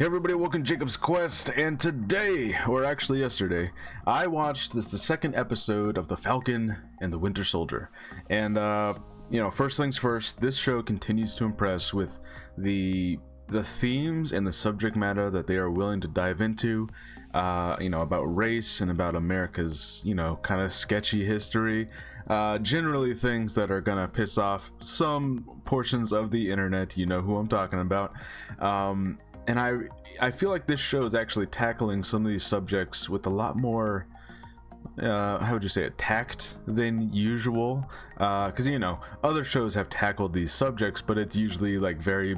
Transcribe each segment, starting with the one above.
Hey everybody, welcome to Jacob's Quest, and today, or actually yesterday, I watched the second episode of The Falcon and the Winter Soldier. And, first things first, this show continues to impress with the themes and the subject matter that they are willing to dive into, about race and about America's, kind of sketchy history. Generally things that are gonna piss off some portions of the internet, you know who I'm talking about. And I feel like this show is actually tackling some of these subjects with a lot more, how would you say it, tact than usual. Because, other shows have tackled these subjects, but it's usually like very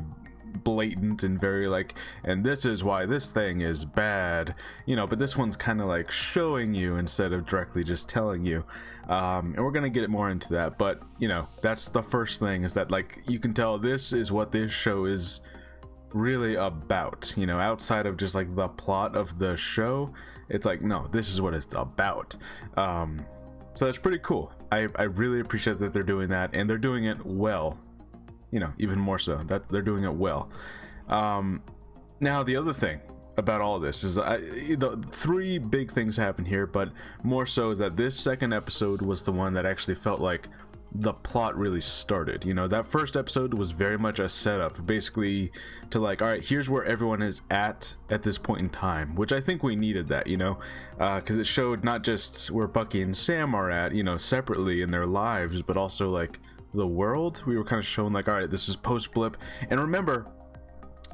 blatant and very like, and this is why this thing is bad, but this one's kind of like showing you instead of directly just telling you. And we're gonna get more into that, but that's the first thing, is that like you can tell this is what this show is really about, outside of just like the plot of the show. It's like, no, this is what it's about. So that's pretty cool. I really appreciate that they're doing that, and they're doing it well, even more so that they're doing it well. Now the other thing about all of this is the three big things happen here, but more so is that this second episode was the one that actually felt like the plot really started. That first episode was very much a setup, basically to like, all right, here's where everyone is at this point in time, which I think we needed that, because it showed not just where Bucky and Sam are at, separately in their lives, but also like the world. We were kind of shown like, all right, this is post blip. And remember,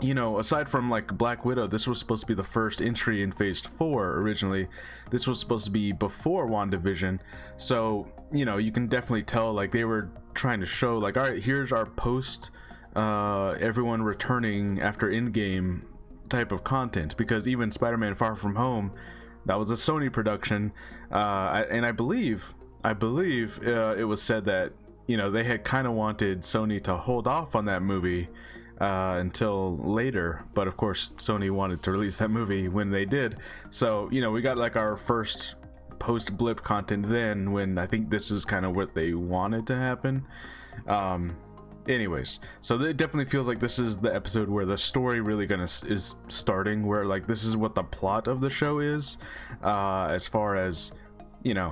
aside from like Black Widow, this was supposed to be the first entry in phase 4 originally. This was supposed to be before WandaVision. So, you can definitely tell like they were trying to show like, all right, here's our post everyone returning after Endgame type of content, because even Spider-Man Far From Home, that was a Sony production. And I believe it was said that, they had kind of wanted Sony to hold off on that movie until later, but of course Sony wanted to release that movie when they did. So we got like our first post blip content then, when I think this is kind of what they wanted to happen. Anyways, so it definitely feels like this is the episode where the story really is starting, where like this is what the plot of the show is, as far as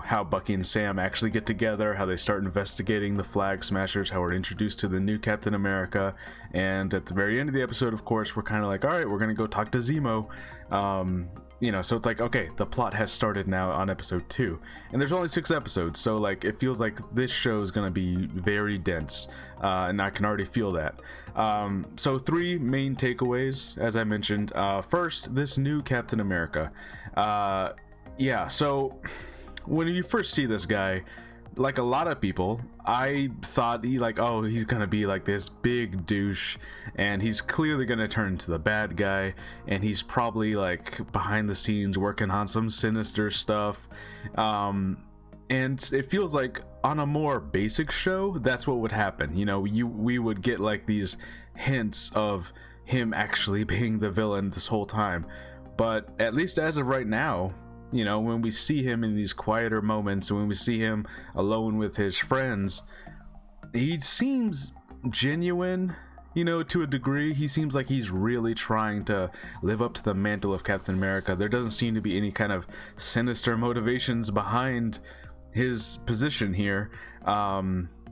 how Bucky and Sam actually get together, how they start investigating the Flag Smashers, how we're introduced to the new Captain America. And at the very end of the episode, of course, we're kind of like, all right, we're gonna go talk to Zemo. So it's like, okay, the plot has started now on episode 2, and there's only 6 episodes, so like it feels like this show is gonna be very dense, and I can already feel that. So 3 main takeaways, as I mentioned. First, this new Captain America. So when you first see this guy, like a lot of people, I thought he's gonna be like this big douche, and he's clearly gonna turn into the bad guy, and he's probably like behind the scenes working on some sinister stuff. And it feels like on a more basic show, that's what would happen. We would get like these hints of him actually being the villain this whole time. But at least as of right now, when we see him in these quieter moments, when we see him alone with his friends, he seems genuine, to a degree. He seems like he's really trying to live up to the mantle of Captain America. There doesn't seem to be any kind of sinister motivations behind his position here,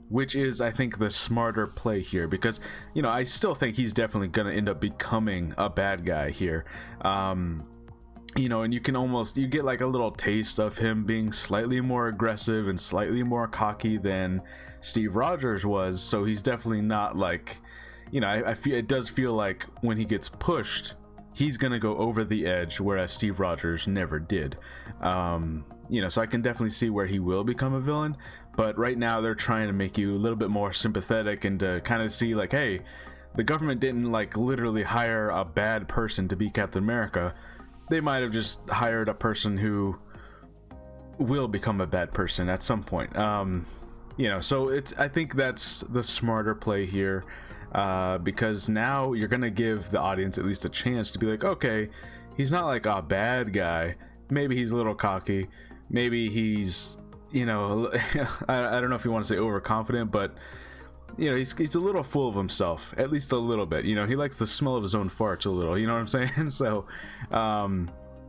which is, I think, the smarter play here, because, I still think he's definitely going to end up becoming a bad guy here. And you get like a little taste of him being slightly more aggressive and slightly more cocky than Steve Rogers was. So he's definitely not like, I feel it does feel like when he gets pushed, he's gonna go over the edge, whereas Steve Rogers never did. So I can definitely see where he will become a villain, but right now they're trying to make you a little bit more sympathetic and to kind of see like, hey, the government didn't like literally hire a bad person to be Captain America. They might have just hired a person who will become a bad person at some point. So I think that's the smarter play here, because now you're gonna give the audience at least a chance to be like, okay, he's not like a bad guy. Maybe he's a little cocky. Maybe he's, I don't know if you want to say overconfident, but he's a little full of himself, at least a little bit. He likes the smell of his own farts a little, you know what I'm saying? So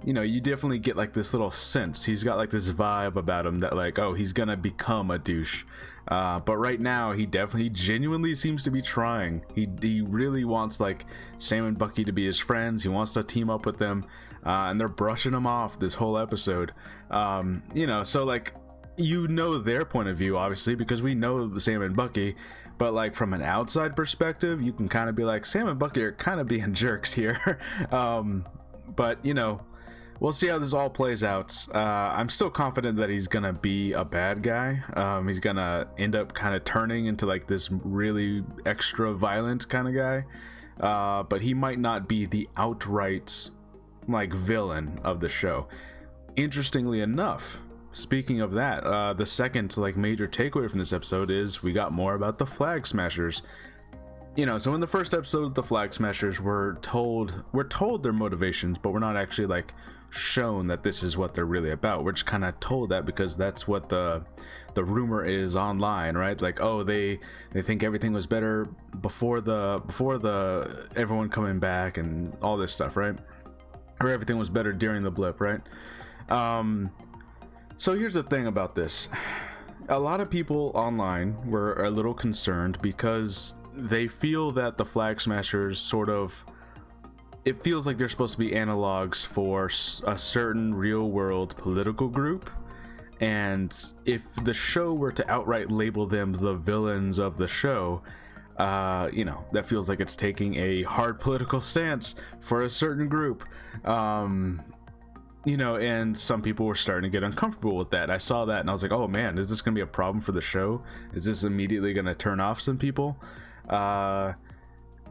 you definitely get like this little sense. He's got like this vibe about him that like, oh, he's gonna become a douche. But right now he genuinely seems to be trying. He really wants like Sam and Bucky to be his friends. He wants to team up with them, and they're brushing him off this whole episode. So like, their point of view, obviously, because we know the Sam and Bucky, but like from an outside perspective, you can kind of be like, Sam and Bucky are kind of being jerks here. But we'll see how this all plays out. I'm still confident that he's gonna be a bad guy. He's gonna end up kind of turning into like this really extra violent kind of guy, but he might not be the outright like villain of the show. Interestingly enough, speaking of that, the second like major takeaway from this episode is we got more about the Flag Smashers. So in the first episode, the Flag Smashers we're told their motivations, but we're not actually like shown that this is what they're really about. We're just kind of told that because that's what the rumor is online, right? Like, oh, they think everything was better before the everyone coming back and all this stuff, right? Or everything was better during the blip, right? So here's the thing about this. A lot of people online were a little concerned because they feel that the Flag Smashers it feels like they're supposed to be analogs for a certain real world political group. And if the show were to outright label them the villains of the show, that feels like it's taking a hard political stance for a certain group. And some people were starting to get uncomfortable with that. I saw that and I was like, oh man, is this gonna be a problem for the show? Is this immediately gonna turn off some people? I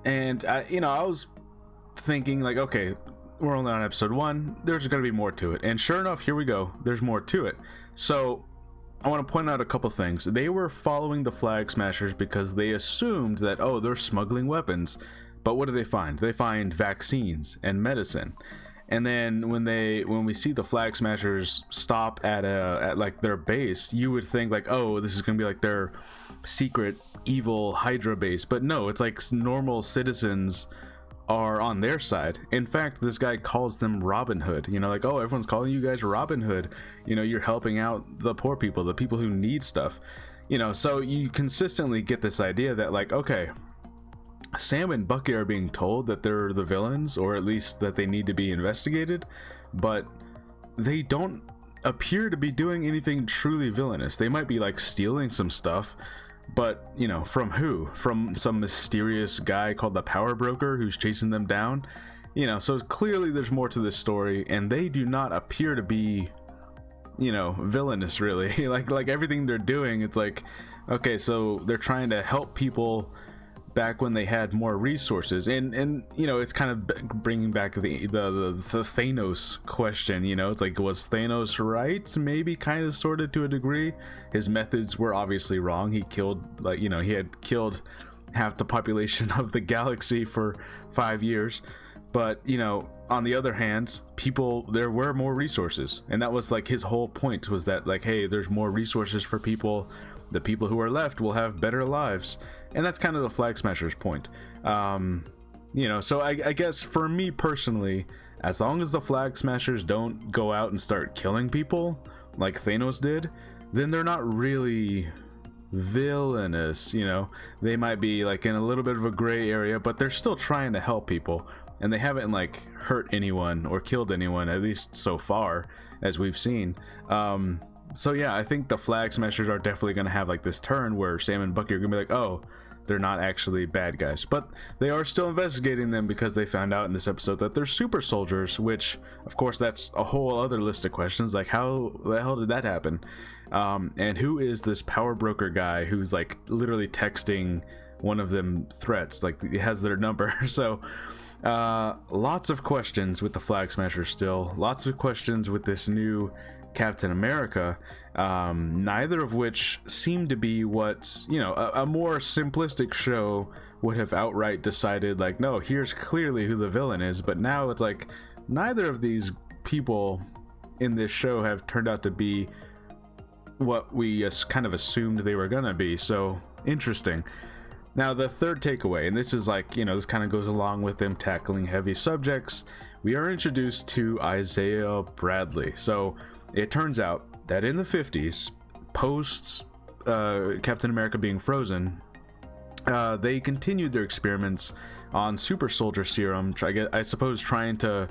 was thinking like, okay, we're only on episode 1, there's gonna be more to it. And sure enough, here we go, there's more to it. So I want to point out a couple things. They were following the Flag Smashers because they assumed that, oh, they're smuggling weapons. But what do they find? They find vaccines and medicine. And then when we see the Flag Smashers stop at like their base, you would think like, oh, this is gonna be like their secret evil Hydra base. But no, it's like normal citizens are on their side. In fact, this guy calls them Robin Hood. Like, oh, everyone's calling you guys Robin Hood. You're helping out the poor people, the people who need stuff. So you consistently get this idea that like, okay, Sam and Bucky are being told that they're the villains, or at least that they need to be investigated, but they don't appear to be doing anything truly villainous. They might be like stealing some stuff, but from who? From some mysterious guy called the Power Broker who's chasing them down. So clearly there's more to this story, and they do not appear to be villainous really. like everything they're doing, it's like, okay, so they're trying to help people back when they had more resources, and it's kind of bringing back the Thanos question. It's like, was Thanos right? Maybe, kind of, sort of, to a degree. His methods were obviously wrong. He killed, like, he had killed half the population of the galaxy for 5 years. But on the other hand, there were more resources, and that was like his whole point, was that like, hey, there's more resources for people. The people who are left will have better lives. And that's kind of the Flag Smashers point. So I guess for me personally, as long as the Flag Smashers don't go out and start killing people like Thanos did, then they're not really villainous. They might be like in a little bit of a gray area, but they're still trying to help people, and they haven't like hurt anyone or killed anyone, at least so far as we've seen. So yeah, I think the Flag Smashers are definitely going to have like this turn where Sam and Bucky are going to be like, oh, they're not actually bad guys, but they are still investigating them because they found out in this episode that they're super soldiers, which of course that's a whole other list of questions, like how the hell did that happen? And who is this Power Broker guy who's like literally texting one of them threats, like he has their number? So lots of questions with the Flag Smashers still, lots of questions with this new Captain America, neither of which seem to be what a more simplistic show would have outright decided, like, no, here's clearly who the villain is. But now it's like neither of these people in this show have turned out to be what we kind of assumed they were gonna be. So interesting. Now, the third takeaway, and this is like, this kind of goes along with them tackling heavy subjects. We are introduced to Isaiah Bradley. So it turns out that in the 50s, post Captain America being frozen, they continued their experiments on super soldier serum. I suppose trying to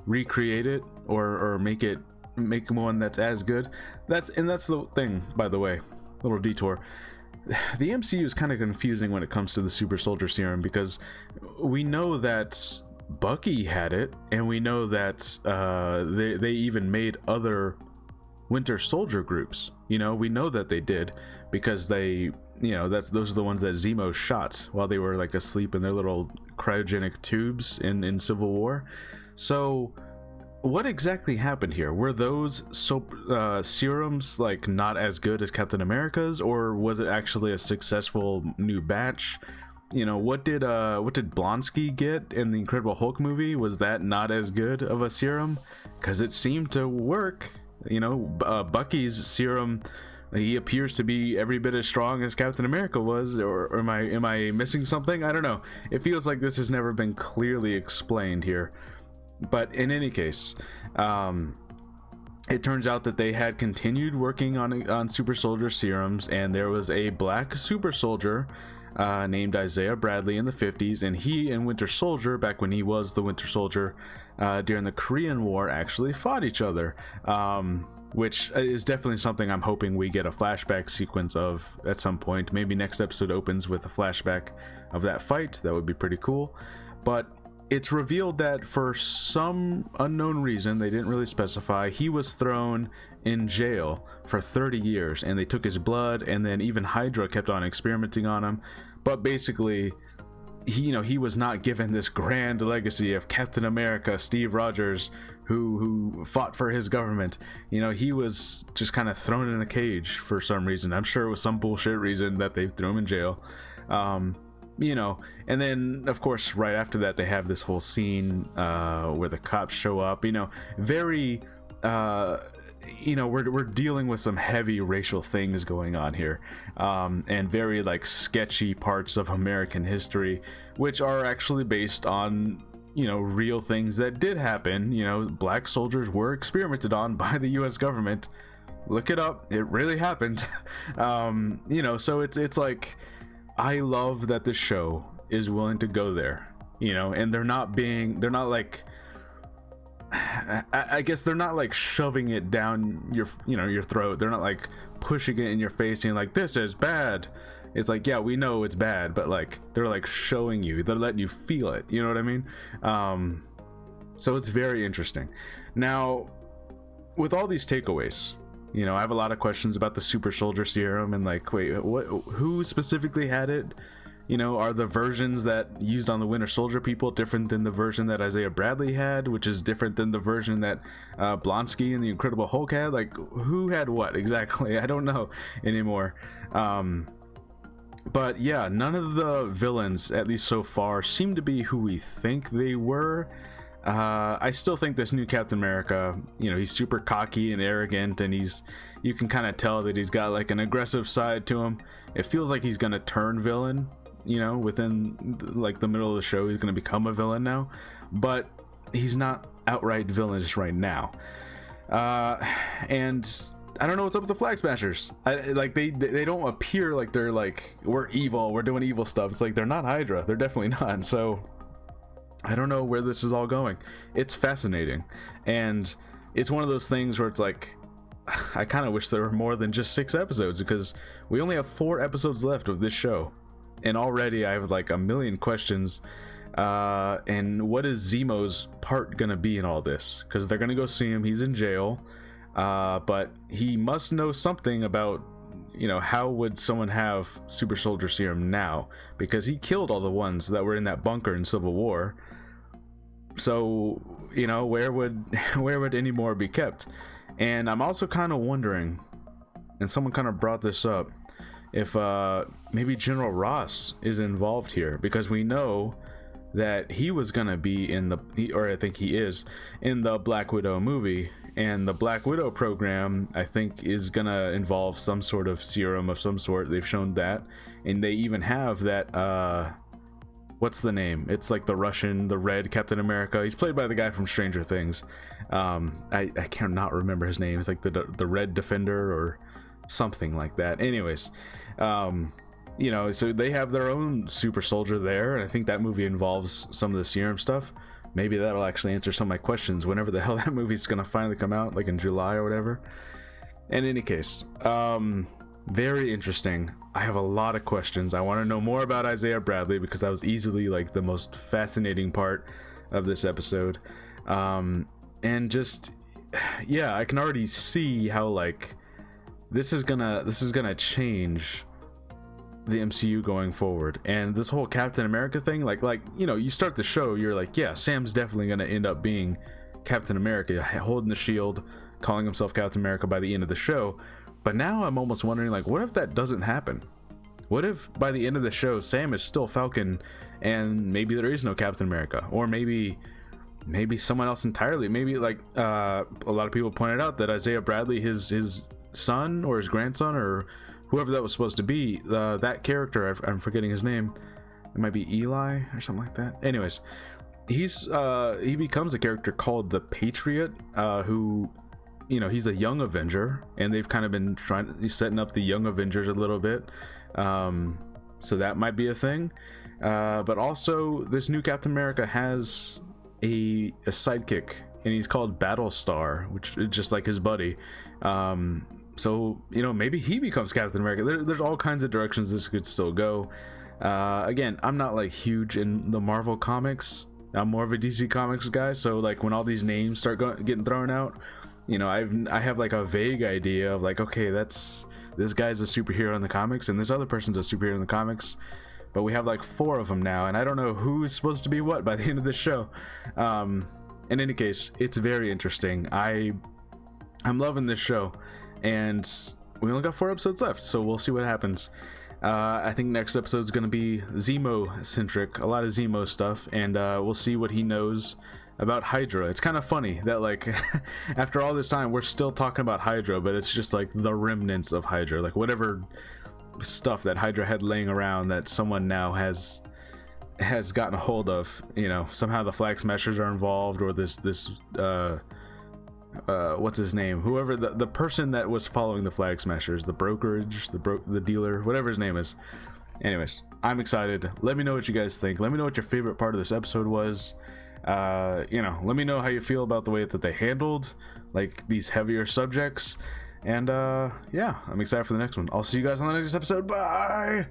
recreate it or make one that's as good. That's the thing, by the way. Little detour. The MCU is kind of confusing when it comes to the super soldier serum, because we know that Bucky had it, and we know that they even made other Winter Soldier groups. We know that they did, because those are the ones that Zemo shot while they were like asleep in their little cryogenic tubes in Civil War. So what exactly happened here? Were those serums like not as good as Captain America's, or was it actually a successful new batch? What did Blonsky get in the Incredible Hulk movie? Was that not as good of a serum? Because it seemed to work. Bucky's serum, he appears to be every bit as strong as Captain America was, or am I missing something? I don't know. It feels like this has never been clearly explained here. But in any case, it turns out that they had continued working on super soldier serums, and there was a black super soldier named Isaiah Bradley in the 50s, and he and Winter Soldier, back when he was the Winter Soldier during the Korean War, actually fought each other, which is definitely something I'm hoping we get a flashback sequence of at some point. Maybe next episode opens with a flashback of that fight. That would be pretty cool. But it's revealed that for some unknown reason, they didn't really specify, he was thrown in jail for 30 years, and they took his blood, and then even Hydra kept on experimenting on him. But basically, he was not given this grand legacy of Captain America, Steve Rogers, who fought for his government. He was just kind of thrown in a cage for some reason. I'm sure it was some bullshit reason that they threw him in jail. And then of course right after that they have this whole scene where the cops show up. Very we're dealing with some heavy racial things going on here, and very like sketchy parts of American history, which are actually based on real things that did happen. Black soldiers were experimented on by the US government. Look it up, it really happened. So it's like, I love that the show is willing to go there, and they're not like, I guess they're not like shoving it down your throat. They're not like pushing it in your face and like, this is bad. It's like, yeah, we know it's bad, but like, they're like showing you, they're letting you feel it. You know what I mean? So it's very interesting. Now, with all these takeaways, I have a lot of questions about the super soldier serum, and like, wait, who specifically had it? Are the versions that used on the Winter Soldier people different than the version that Isaiah Bradley had, which is different than the version that Blonsky and the Incredible Hulk had? Like, who had what exactly? I don't know anymore. But yeah, none of the villains, at least so far, seem to be who we think they were. I still think this new Captain America, he's super cocky and arrogant, and you can kind of tell that he's got like an aggressive side to him. It feels like he's gonna turn villain, within like the middle of the show. He's gonna become a villain now, but he's not outright villainous right now. And I don't know what's up with the Flag Smashers. They don't appear like they're like, we're evil, we're doing evil stuff. It's like, they're not Hydra, they're definitely not. So I don't know where this is all going. It's fascinating, and it's one of those things where it's like, I kind of wish there were more than just 6 episodes, because we only have 4 episodes left of this show, and already I have like a million questions. And what is Zemo's part gonna be in all this? Because they're gonna go see him, he's in jail, but he must know something about, how would someone have super soldier serum now, because he killed all the ones that were in that bunker in Civil War. So where would any more be kept? And I'm also kind of wondering, and someone kind of brought this up, if maybe General Ross is involved here, because we know that he was gonna be I think he is in the Black Widow movie, And the Black Widow program, I think, is gonna involve some sort of serum of some sort. They've shown that, and they even have that what's the name? It's like the red Captain America. He's played by the guy from Stranger Things. I cannot remember his name. It's like the Red Defender or something like that. Anyways, you know, so they have their own super soldier there, and I think that movie involves some of the serum stuff. Maybe that'll actually answer some of my questions whenever the hell that movie's gonna finally come out, like in July or whatever. In any case, very interesting. I have a lot of questions. I want to know more about Isaiah Bradley, because that was easily like the most fascinating part of this episode. And just, yeah, I can already see how like this is gonna change the MCU going forward. And this whole Captain America thing, like you know, you start the show, you're like, yeah, Sam's definitely gonna end up being Captain America, holding the shield, calling himself Captain America by the end of the show. But now I'm almost wondering, like, what if that doesn't happen? What if by the end of the show Sam is still Falcon and maybe there is no Captain America? Or maybe someone else entirely. Maybe like a lot of people pointed out that Isaiah Bradley, his son or his grandson or whoever that was supposed to be, that character, I'm forgetting his name, it might be Eli or something like that. Anyways, he becomes a character called the Patriot, who, you know, he's a young Avenger, and they've kind of been setting up the young Avengers a little bit, so that might be a thing. But also this new Captain America has a sidekick, and he's called Battlestar, which is just like his buddy. So, you know, maybe he becomes Captain America. There's all kinds of directions this could still go. Again, I'm not like huge in the Marvel comics. I'm more of a DC Comics guy. So like when all these names start getting thrown out, you know, I have like a vague idea of like, okay, this guy's a superhero in the comics and this other person's a superhero in the comics. But we have like 4 of them now, and I don't know who is supposed to be what by the end of this show. In any case, it's very interesting. I'm loving this show. And we only got 4 episodes left, so we'll see what happens. I think next episode is going to be Zemo centric, a lot of Zemo stuff, and we'll see what he knows about Hydra. It's kind of funny that like after all this time we're still talking about Hydra, but it's just like the remnants of Hydra, like whatever stuff that Hydra had laying around that someone now has gotten a hold of. You know, somehow the Flag Smashers are involved, or this what's his name, whoever the person that was following the Flag Smashers, the brokerage, the dealer, whatever his name is. Anyways, I'm excited. Let me know what you guys think. Let me know what your favorite part of this episode was. You know, let me know how you feel about the way that they handled like these heavier subjects. And yeah, I'm excited for the next one. I'll see you guys on the next episode. Bye.